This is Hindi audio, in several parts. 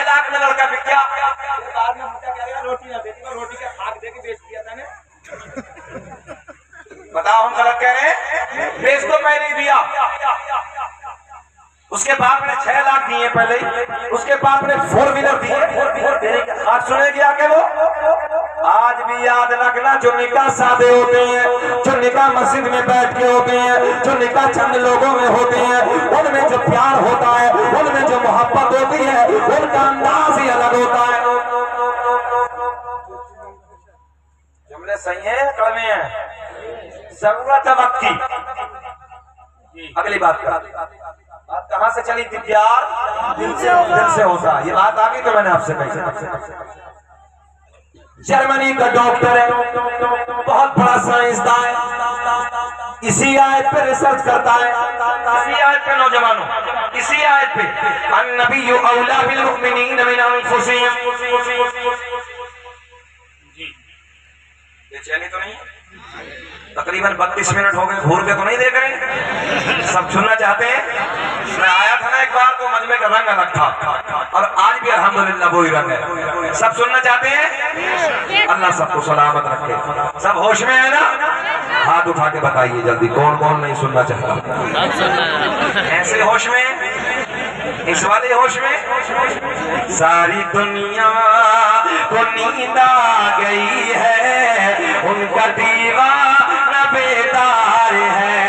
लाख में लड़का बिक गया। बाद में पूछा क्या रोटी ना बेची, रोटी का खाक दे के बेच दिया था ने। बताओ हम गलत कह रहे हैं? बेच तो पहले ही दिया। उसके बाप ने 6 लाख दिए पहले ही, उसके बाप ने 4 व्हीलर दिए। आज सुनेगी आके वो। आज भी याद रखना, जो निकाह सादे होते हैं, जो निकाह मस्जिद में बैठ के होते हैं, जो निकाह चंद लोगों में होते हैं, उनमें जो प्यार होता है, उनमें जो मोहब्बत होती है, उनका अंदाज ही अलग होता है। जुमले सही है, कड़वे हैं। जरूरत है वक्त की। अगली बात कहां से चली थी? प्यार दिल से होता। ये बात आ गई तो मैंने आपसे कही। जर्मनी का डॉक्टर है, बहुत बड़ा साइंसदान है, इसी आयत पे रिसर्च करता है। इसी आयत पे नौजवानों, इसी आयत पे अन्नबिय्यु औला बिल मुमिनीन मिन अनफुसिहिम। बेचैनी तो नहीं? तकरीबन 32 मिनट हो गए, घूर के तो नहीं देख रहे? सब सुनना चाहते हैं? मैं आया था ना एक बार तो मजमे का रंग अलग था, और आज भी अल्हम्दुलिल्लाह वही रंग है। सब सुनना चाहते हैं? अल्लाह सबको सलामत रखे। सब होश में है ना? हाथ उठा के बताइए जल्दी, कौन कौन नहीं सुनना चाहता? ऐसे होश में, इस वाले होश में। सारी दुनिया को नींद आ गई है, उनका दीवाना बेदार है।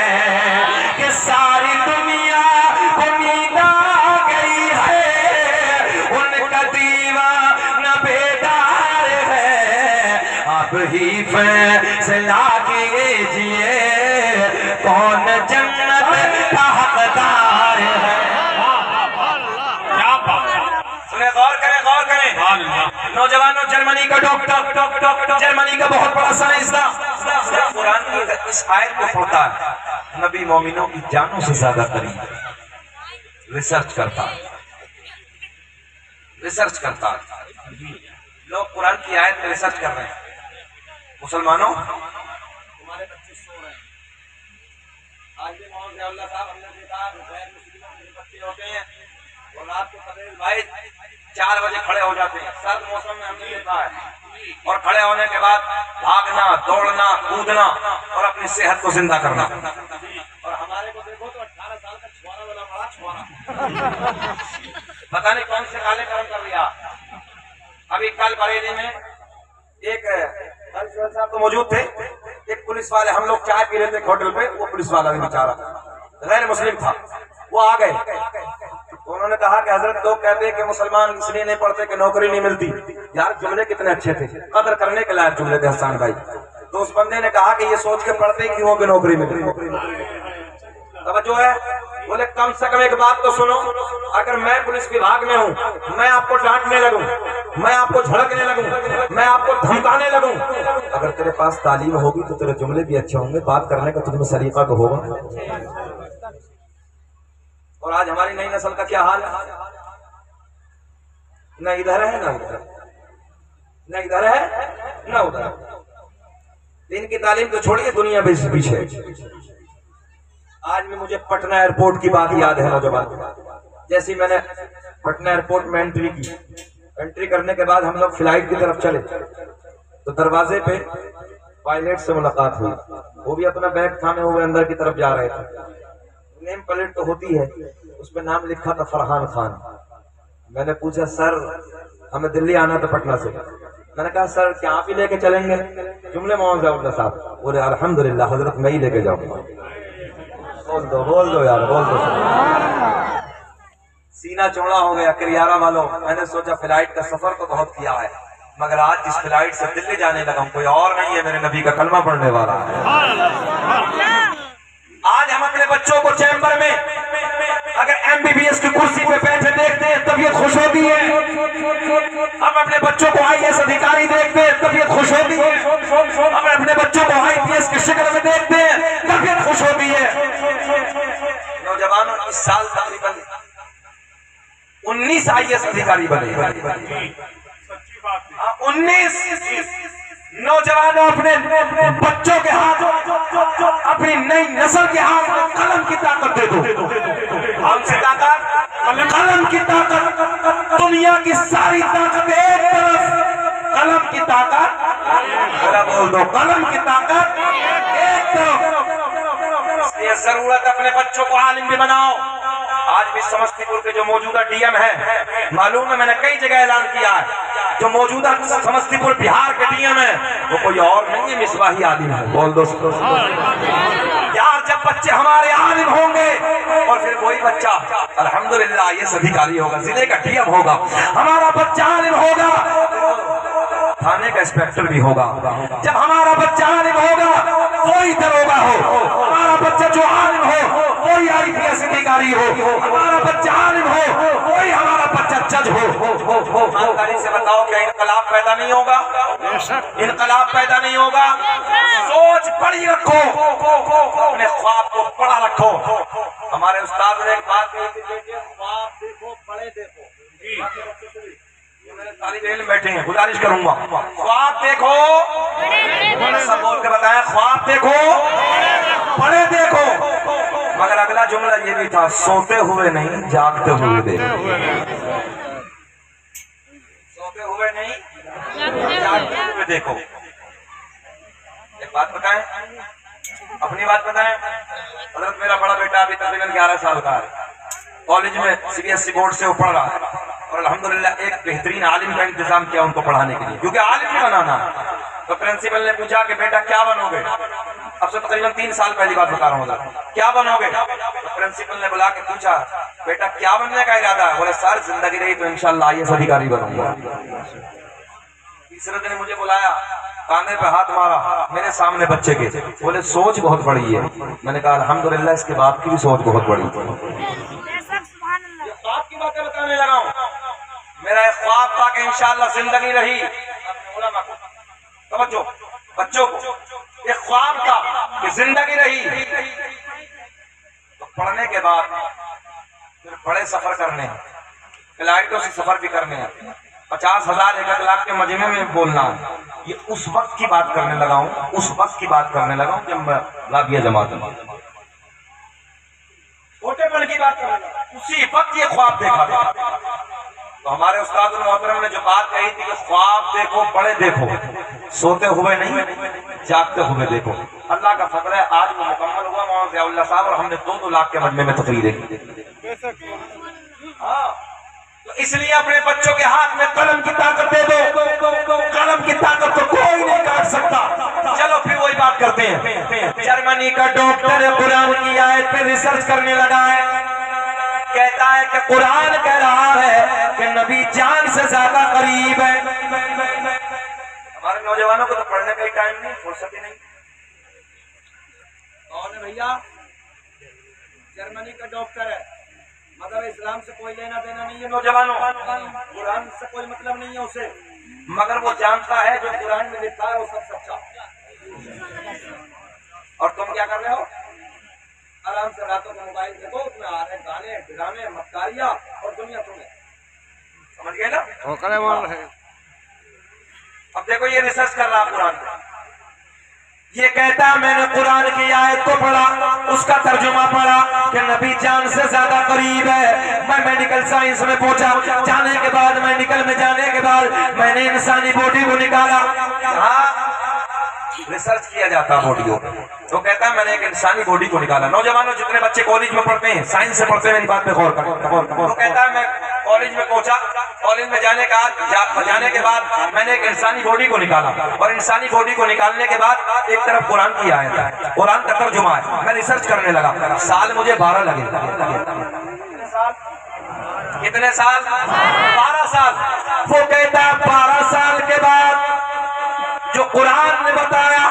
कि सारी दुनिया को नींद आ गई है, उनका दीवाना बेदार है। अब ही फैसला कीजिए, कौन जन्नत का हकदार है। गौर करें, गौर करें। नौजवानों, जर्मनी का डॉक्टर, जर्मनी का बहुत बड़ा साइंसदान कुरान की इस आयत को पढ़ता है, नबी मोमिनों की जानों से ज्यादा करीब रिसर्च करता है। लोग कुरान की आयत में रिसर्च कर रहे हैं। मुसलमानों, तुम्हारे बच्चे सो रहे हैं। आज भी मोहम्मद साहब हमने देखा बच्चे होते हैं और रात को भाई 4 बजे खड़े हो जाते हैं। सर्द मौसम में हमने देखा है। और खड़े होने के बाद भागना, दौड़ना, कूदना और अपनी सेहत को जिंदा करना। और हमारे को देखो तो 18 साल का छुआरा वाला बड़ा छुआरा, पता नहीं कौन से काले कर्म कर लिया। अभी कल बरेली में एक साहब तो मौजूद थे, एक पुलिस वाले, हम लोग चाय पी रहे थे होटल पे, वो पुलिस वाला भी बेचारा गैर मुस्लिम था, वो आ गए। तो उन्होंने कहा कि हजरत, लोग कहते हैं कि मुसलमान इसलिए नहीं पढ़ते कि नौकरी नहीं मिलती। यार जुमले कितने अच्छे थे, कदर करने के लायक जुमले थे हसन भाई। तो उस बंदे ने कहा कि ये सोच के पढ़ते क्यों कि नौकरी मिल रही। तवज्जो है? बोले कम से कम एक बात तो सुनो, अगर मैं पुलिस विभाग में हूँ, मैं आपको डांटने लगूं, मैं आपको झड़कने लगूं, मैं आपको धमकाने लगूं, अगर तेरे पास तालीम होगी तो तेरे जुमले भी अच्छे होंगे, बात करने का तुझमें सलीका तो होगा। और आज हमारी नई नस्ल का क्या हाल है? न इधर है ना उधर, न इधर है न उधर। दिन की तालीम तो छोड़िए, दुनिया पीछे। आज भी मुझे पटना एयरपोर्ट की बात याद है नौजवान। जैसे मैंने पटना एयरपोर्ट में एंट्री करने के बाद हम लोग फ्लाइट की तरफ चले तो दरवाजे पे पायलट से मुलाकात हुई। वो भी अपना बैग थामे हुए अंदर की तरफ जा रहे थे। नेम प्लेट तो होती है, उस पर नाम लिखा था फरहान खान। मैंने पूछा, सर हमें दिल्ली आना था पटना से। मैंने कहा, सर क्या आप ही लेके चलेंगे? जुमले मोहम्मद साहब बोले, अल्हम्दुलिल्लाह हजरत, मैं ही लेके जाऊंगा। बोल दो यार, बोल दो। सीना चौड़ा हो गया किरियारा वालों। मैंने सोचा फ्लाइट का सफर तो बहुत किया है, मगर आज जिस फ्लाइट से दिल्ली जाने लगा हूं, कोई और नहीं है, मेरे नबी का कलमा पढ़ने वाला है। आज हम अपने बच्चों को चैम्बर में अगर MBBS की कुर्सी पे बैठे देखते हैं, तबीयत खुश होती है। हम अपने बच्चों को IAS अधिकारी देखते हैं, तबीयत खुश होती है। हम अपने बच्चों को IPS की शक्ल में देखते हैं, तबीयत खुश होती है। नौजवानों, इस साल तकरीबन 19 IAS अधिकारी बने। 19 नौजवानों अपने बच्चों के हाथ, अपनी नई नस्ल के हाथ में कलम की ताकत दे दो। हमसे ताकत, कलम की ताकत। दुनिया की सारी ताकत एक तरफ, कलम की ताकत, बोल दो, कलम की ताकत एक तरफ। ये जरूरत अपने बच्चों को आलिम भी बनाओ। आज भी समस्तीपुर के जो मौजूदा डीएम है, मालूम है मैंने कई जगह ऐलान किया है, जो मौजूदा समस्तीपुर बिहार के डीएम है वो कोई और नहीं है, मिसबाही आलिम है। बोल दोस्तों यार, जब बच्चे हमारे आलिम होंगे और फिर वही बच्चा अल्हम्दुलिल्लाह आईएएस अधिकारी होगा, जिले का डीएम होगा, हमारा बच्चा आलिम होगा, थाने का इंस्पेक्टर भी होगा। जब हमारा बच्चा आलिम होगा कोई दरोगा हो, हमारा बच्चा जो आलिम हो कोई आईपीएस अधिकारी हो, हमारा बच्चा आलिम हो कोई हमारा बच्चा जज हो। ईमानदारी से बताओ, क्या इनकलाब पैदा नहीं होगा? इनकलाब पैदा नहीं होगा? सोच बड़ी रखो, अपने ख्वाब को बड़ा रखो। हमारे उस्ताद ने एक बात कही थी, ख्वाब देखो बड़े देखो। मेरे तालिब इल्म बैठे हैं, गुजारिश करूंगा ख्वाब देखो, सब बोल के बताया, ख्वाब देखो बड़े देखो। मगर अगला जुमला ये भी था, सोते हुए नहीं जागते हुए देखो। सोते हुए नहीं जागते हुए देखो। एक बात बताएं, अपनी बात बताएं। हजरत मेरा बड़ा बेटा अभी तकरीबन 11 साल का है, कॉलेज में सीबीएसई बोर्ड से वो पढ़ रहा है और अल्हम्दुलिल्लाह एक बेहतरीन आलिम का इंतजाम किया उनको पढ़ाने के लिए, क्योंकि आलिम भी बनाना है। तो प्रिंसिपल ने पूछा कि बेटा क्या बनोगे? अब से तकरीबन 3 साल पहली बात बता रहा हूँ, क्या बनोगे? तो प्रिंसिपल ने बुला के पूछा, बेटा क्या बनने का इरादा है? बोले सर जिंदगी रही तो इंशाल्लाह आईएएस अधिकारी बनूंगा। तीसरे दिन मुझे बुलाया, कांधे पे हाथ मारा मेरे सामने बच्चे के, बोले सोच बहुत बड़ी है। मैंने कहा अल्हम्दुलिल्लाह इसके बाप की भी सोच बहुत बड़ी है। ख्वाब की बातें बताने लगा हूँ। मेरा एक ख्वाब था कि इंशाल्लाह जिंदगी रही, समझो बच्चों को, एक ख्वाब था कि जिंदगी रही तो पढ़ने के बाद फिर बड़े सफर करने हैं, फ्लाइटों से सफर भी करने हैं, 50,000 1 लाख के मजमे में बोलना है। ये उस वक्त की बात करने लगा हूँ, उस वक्त की बात करने लगा हूँ जब मैं लाभिया जमात में छोटेपन की बात करने लगा, उसी वक्त ये ख्वाब देखा था। तो हमारे उस्ताद मोहतरम ने जो बात कही थी कि ख्वाब देखो बड़े देखो, सोते हुए नहीं जागते हुए देखो। अल्लाह का फजल है, आज वो मुकम्मल हुआ मौलाना ज़ियाउल्लाह साहब और हमने 2-2 लाख के मजमे में तकरीरें की। हाँ, तो इसलिए अपने बच्चों के हाथ में कलम की ताकत दे दो। कलम की ताकत तो कोई नहीं काट सकता। चलो फिर वही बात करते हैं। जर्मनी का डॉक्टर कुरान की आयत पे रिसर्च करने लगा है, कहता है कि कुरान कह रहा है कि नबी जान से ज्यादा करीब है। हमारे नौजवानों को तो पढ़ने का ही टाइम नहीं, फुर्सत ही नहीं। कौन है भैया? जर्मनी का डॉक्टर है, मगर इस्लाम से कोई लेना देना नहीं है नौजवानों, कुरान से कोई मतलब नहीं है उसे, मगर वो जानता है जो कुरान में लिखा है वो सब सच्चा। और तुम क्या कर रहे हो? आराम से रातों को मोबाइल देखो, उसमें आ रहे गाने ड्रामे मक्कारियां और दुनिया तुम्हें, समझ गए ना? अब देखो ये रिसर्च कर रहा कुरान पे, ये कहता है मैंने कुरान की आयत को पढ़ा, उसका तर्जुमा पढ़ा कि नबी जान से ज्यादा करीब है। मैं मेडिकल साइंस में पहुंचा, जाने के बाद मेडिकल में जाने के बाद मैंने इंसानी बॉडी को निकाला। हाँ, रिसर्च किया जाता बॉडियों पे, तो कहता है मैंने एक इंसानी बॉडी को निकाला। नौजवानों जितने बच्चे कॉलेज में पढ़ते हैं, साइंस से पढ़ते हैं, मेरी बात पे गौर करें। तो कहता है मैं कॉलेज में पहुंचा, कॉलेज में जाने के बाद मैंने एक इंसानी बॉडी को निकाला, और इंसानी बॉडी को निकालने के बाद एक तरफ कुरान की आयत है, कुरान का तर्जुमा है। मैं रिसर्च करने लगा, साल मुझे 12 लगे। कितने साल? 12 साल। वो कहता है 12 साल के बाद जो कुरान ने बताया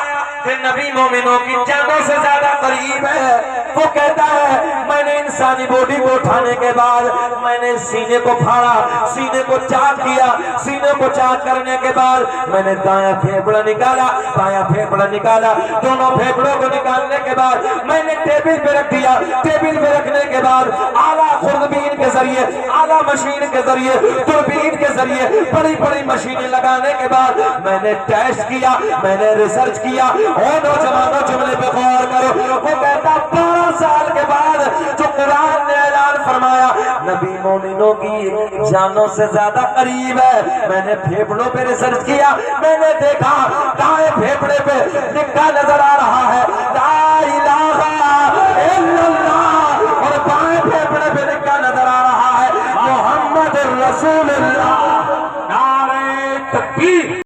कि नबी मोमिनों की जानों से ज्यादा करीब है, वो कहता है मैंने इंसानी बॉडी को उठाने के बाद मैंने सीने को फाड़ा, सीने को चाक किया, सीने को चाक करने के बाद मैंने दायां फेफड़ा निकाला, बायां फेफड़ा निकाला, दोनों फेफड़ों को निकालने के बाद मैंने टेबल पे रख दिया। टेबल पे रखने के बाद आला खुर्दबीन के जरिए, आला मशीन के जरिए, दूरबीन के जरिए बड़ी बड़ी मशीनें लगाने के बाद मैंने टेस्ट किया, मैंने रिसर्च किया, नौजवानों जुमले पे गौर करो। वो कहता 12 साल के बाद जो कुरान ने ऐलान फरमाया नबी मोमिनों की जानों से ज्यादा करीब है। मैंने फेफड़ों पे रिसर्च किया, मैंने देखा दाएं फेफड़े पे लिखा नजर आ रहा है ला इलाहा इल्लल्लाह, और बाएं फेफड़े पे लिखा नजर आ रहा है मोहम्मद रसूलुल्लाह। नारे तकबीर।